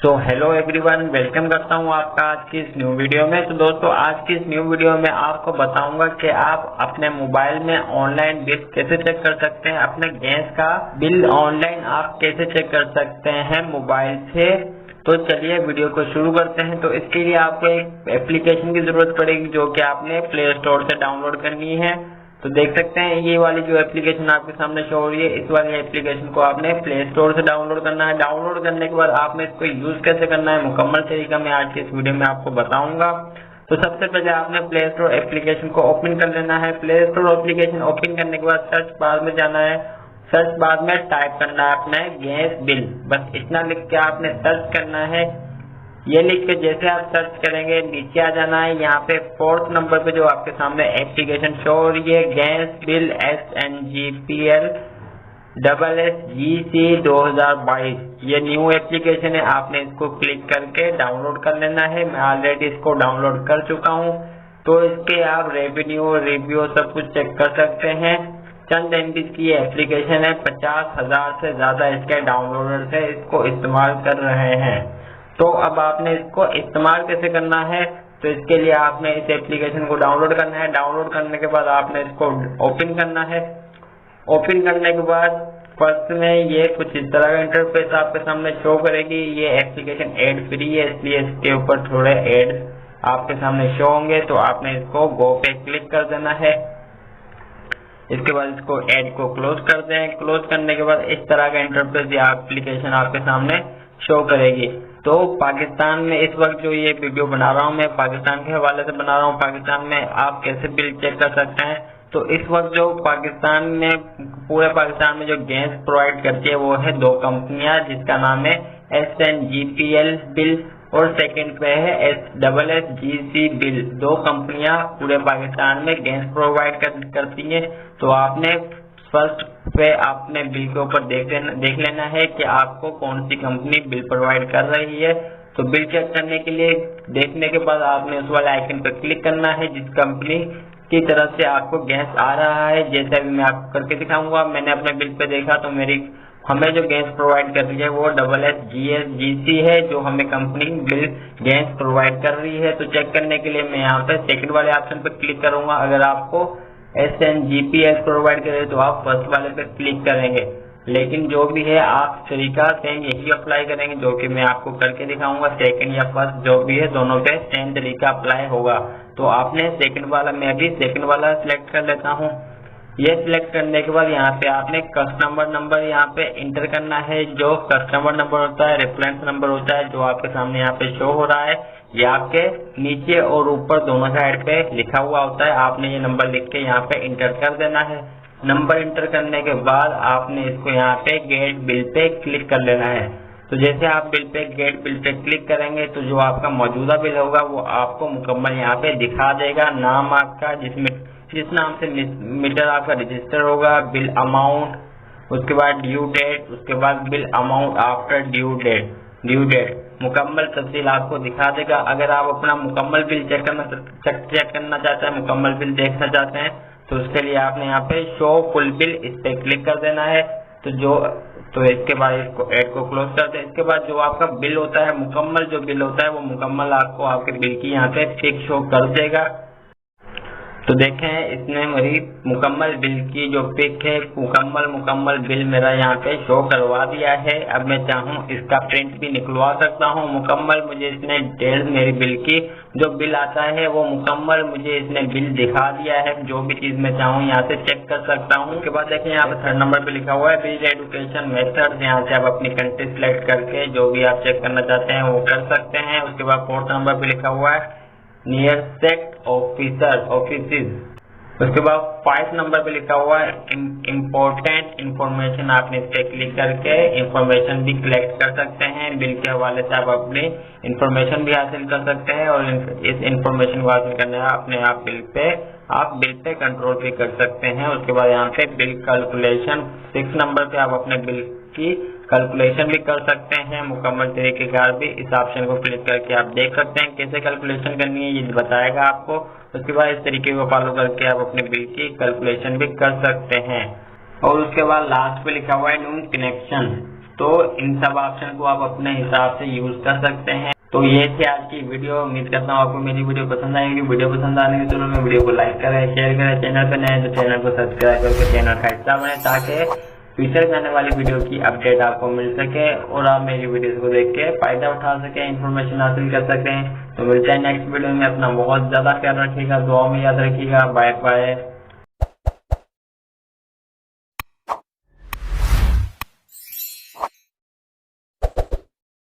तो hello everyone, welcome करता हूँ आपका आज की इस न्यू वीडियो में। तो दोस्तों, आज की इस न्यू वीडियो में आपको बताऊंगा कि आप अपने मोबाइल में ऑनलाइन बिल कैसे चेक कर सकते हैं। अपने गैस का बिल ऑनलाइन आप कैसे चेक कर सकते हैं मोबाइल से। तो चलिए वीडियो को शुरू करते हैं। तो इसके लिए आपको एक एप्लीकेशन की जरूरत पड़ेगी जो कि आपने प्ले स्टोर से डाउनलोड करनी है। तो देख सकते हैं ये वाली जो एप्लीकेशन आपके सामने शो हो रही है, इस वाली एप्लीकेशन को आपने प्ले स्टोर से डाउनलोड करना है। डाउनलोड करने के बाद आपने इसको यूज कैसे करना है मुकम्मल तरीका मैं आज की इस वीडियो में आपको बताऊंगा। तो सबसे पहले आपने प्ले स्टोर एप्लीकेशन को ओपन कर लेना है। प्ले स्टोर एप्लीकेशन ओपन करने के बाद सर्च बार में जाना है। सर्च बार में टाइप करना है अपना गैस बिल, बस इतना लिख के आपने सर्च करना है। ये लिख के जैसे आप सर्च करेंगे नीचे आ जाना है। यहाँ पे 4th नंबर पे जो आपके सामने एप्लीकेशन शो हो रही है, गैस बिल SNGPL SSGC 2022, ये न्यू एप्लीकेशन है। आपने इसको क्लिक करके डाउनलोड कर लेना है। मैं ऑलरेडी इसको डाउनलोड कर चुका हूँ। तो इसके आप रेवेन्यू रिव्यू सब कुछ चेक कर सकते हैं। चंद MB की ये एप्लीकेशन है, 50,000 से ज्यादा इसके डाउनलोडर्स है इसको इस्तेमाल कर रहे हैं। तो अब आपने इसको इस्तेमाल कैसे करना है, तो इसके लिए आपने इस एप्लीकेशन को डाउनलोड करना है। डाउनलोड करने के बाद आपने इसको ओपन करना है। ओपन करने के बाद फर्स्ट में ये कुछ इस तरह का इंटरफेस आपके सामने शो करेगी। ये एप्लीकेशन एड फ्री है, इसलिए इसके ऊपर थोड़े एड आपके सामने शो होंगे। तो आपने इसको गो पे क्लिक कर देना है। इसके बाद इसको एड को क्लोज कर दें। क्लोज करने के बाद इस तरह का इंटरफेस या एप्लीकेशन आपके सामने शो करेगी। तो पाकिस्तान में इस वक्त जो ये वीडियो बना रहा हूँ मैं पाकिस्तान के हवाले से बना रहा हूँ। पाकिस्तान में आप कैसे बिल चेक कर सकते हैं, तो इस वक्त जो पाकिस्तान में पूरे पाकिस्तान में जो गैस प्रोवाइड करती है वो है 2 कंपनियां, जिसका नाम है SNGPL बिल और सेकंड पे है SSGC बिल। 2 कंपनियां पूरे पाकिस्तान में गैस प्रोवाइड करती है। तो आपने फर्स्ट पे आपने बिल के ऊपर देख लेना है कि आपको कौन सी कंपनी बिल प्रोवाइड कर रही है। तो बिल चेक करने के लिए देखने के बाद आपने उस वाले आइकन पर क्लिक करना है जिस कंपनी की तरफ से आपको गैस आ रहा है। जैसे अभी मैं आपको करके दिखाऊंगा। मैंने अपने बिल पे देखा तो हमें जो गैस प्रोवाइड कर रही है वो SSGC है, जो हमें कंपनी बिल गैस प्रोवाइड कर रही है। तो चेक करने के लिए मैं यहाँ पे सेकंड वाले ऑप्शन पे क्लिक करूंगा। अगर आपको SNGPL प्रोवाइड करे तो आप फर्स्ट वाले पे क्लिक करेंगे, लेकिन जो भी है आप तरीका सेम यही अप्लाई करेंगे जो कि मैं आपको करके दिखाऊंगा। सेकंड या फर्स्ट जो भी है दोनों पे सेम तरीका अप्लाई होगा। तो आपने सेकंड वाला, मैं भी सेकंड वाला सिलेक्ट कर लेता हूँ। ये सिलेक्ट करने के बाद यहाँ पे आपने कस्टमर नंबर यहाँ पे इंटर करना है। जो कस्टमर नंबर होता है, रेफरेंस नंबर होता है, जो आपके सामने यहाँ पे शो हो रहा है, ये आपके नीचे और ऊपर दोनों साइड पे लिखा हुआ होता है। आपने ये नंबर लिख के यहाँ पे इंटर कर देना है। नंबर इंटर करने के बाद आपने इसको यहाँ पे गेट बिल पे क्लिक कर लेना है। तो जैसे आप गेट बिल पे क्लिक करेंगे तो जो आपका मौजूदा बिल होगा वो आपको मुकम्मल यहाँ पे दिखा देगा। नाम आपका जिस नाम से मीटर आपका रजिस्टर होगा, बिल अमाउंट, उसके बाद ड्यू डेट, उसके बाद bill amount after due date मुकम्मल तफसील आपको दिखा देगा। अगर आप अपना मुकम्मल बिल चेक करना चाहते हैं, मुकम्मल बिल देखना चाहते हैं, तो उसके लिए आपने यहाँ पे शो फुल बिल इस पे क्लिक कर देना है। तो इसके बाद इसको ऐड को क्लोज कर दें। इसके बाद जो आपका बिल होता है, मुकम्मल जो बिल होता है वो मुकम्मल आपको आपके बिल की यहाँ पे पिक शो कर देगा। तो देखें इसने मेरी मुकम्मल बिल की जो पिक है, मुकम्मल बिल मेरा यहाँ पे शो करवा दिया है। अब मैं चाहूँ इसका प्रिंट भी निकलवा सकता हूँ। मुकम्मल मुझे इसने डिटेल्स मेरी बिल की जो बिल आता है वो मुकम्मल मुझे इसने बिल दिखा दिया है। जो भी चीज मैं चाहूँ यहाँ से चेक कर सकता हूँ। उसके बाद देखें यहाँ पे 3rd नंबर पे लिखा हुआ है बिल एडुकेशन मेथड। यहाँ से आप अपनी कंट्री सिलेक्ट करके जो भी आप चेक करना चाहते हैं वो कर सकते हैं। उसके बाद 4th नंबर पे लिखा हुआ है नियरेस्ट ऑफिसेज। उसके बाद 5 नंबर पे लिखा हुआ है इम्पोर्टेंट इंफॉर्मेशन। आपने इस पे क्लिक करके इंफॉर्मेशन भी कलेक्ट कर सकते हैं। बिल के हवाले से आप अपनी इंफॉर्मेशन भी हासिल कर सकते हैं और इस इंफॉर्मेशन को हासिल करने अपने आप बिल पे कंट्रोल भी कर सकते हैं। उसके बाद यहाँ पे बिल कैलकुलेशन 6 नंबर पे आप अपने बिल की कैलकुलेशन भी कर सकते हैं मुकम्मल तरीकेकार भी। इस ऑप्शन को क्लिक करके आप देख सकते हैं कैसे कैलकुलेशन करनी है, ये बताएगा आपको। उसके बाद इस तरीके को फॉलो करके आप अपने बिल की कैलकुलेशन भी कर सकते हैं। और उसके बाद लास्ट पे लिखा हुआ है न्यू कनेक्शन। तो इन सब ऑप्शन को आप अपने हिसाब से यूज कर सकते हैं। तो ये थी आज की वीडियो। उम्मीद करता हूँ आपको मेरी वीडियो पसंद आएगी। वीडियो पसंद आने के जरूर में वीडियो को लाइक करें, शेयर करें। चैनल पर नए तो चैनल को सब्सक्राइब करके चैनल का हिस्सा बने, ताकि फ्यूचर में आने वाली वीडियो की अपडेट आपको मिल सके और आप मेरी वीडियोस को देख के फायदा उठा सके, इन्फॉर्मेशन हासिल कर सकें। तो मिलते हैं नेक्स्ट वीडियो में। अपना बहुत ज्यादा ख्याल रखिएगा, दुआ में याद रखिएगा। Bye bye.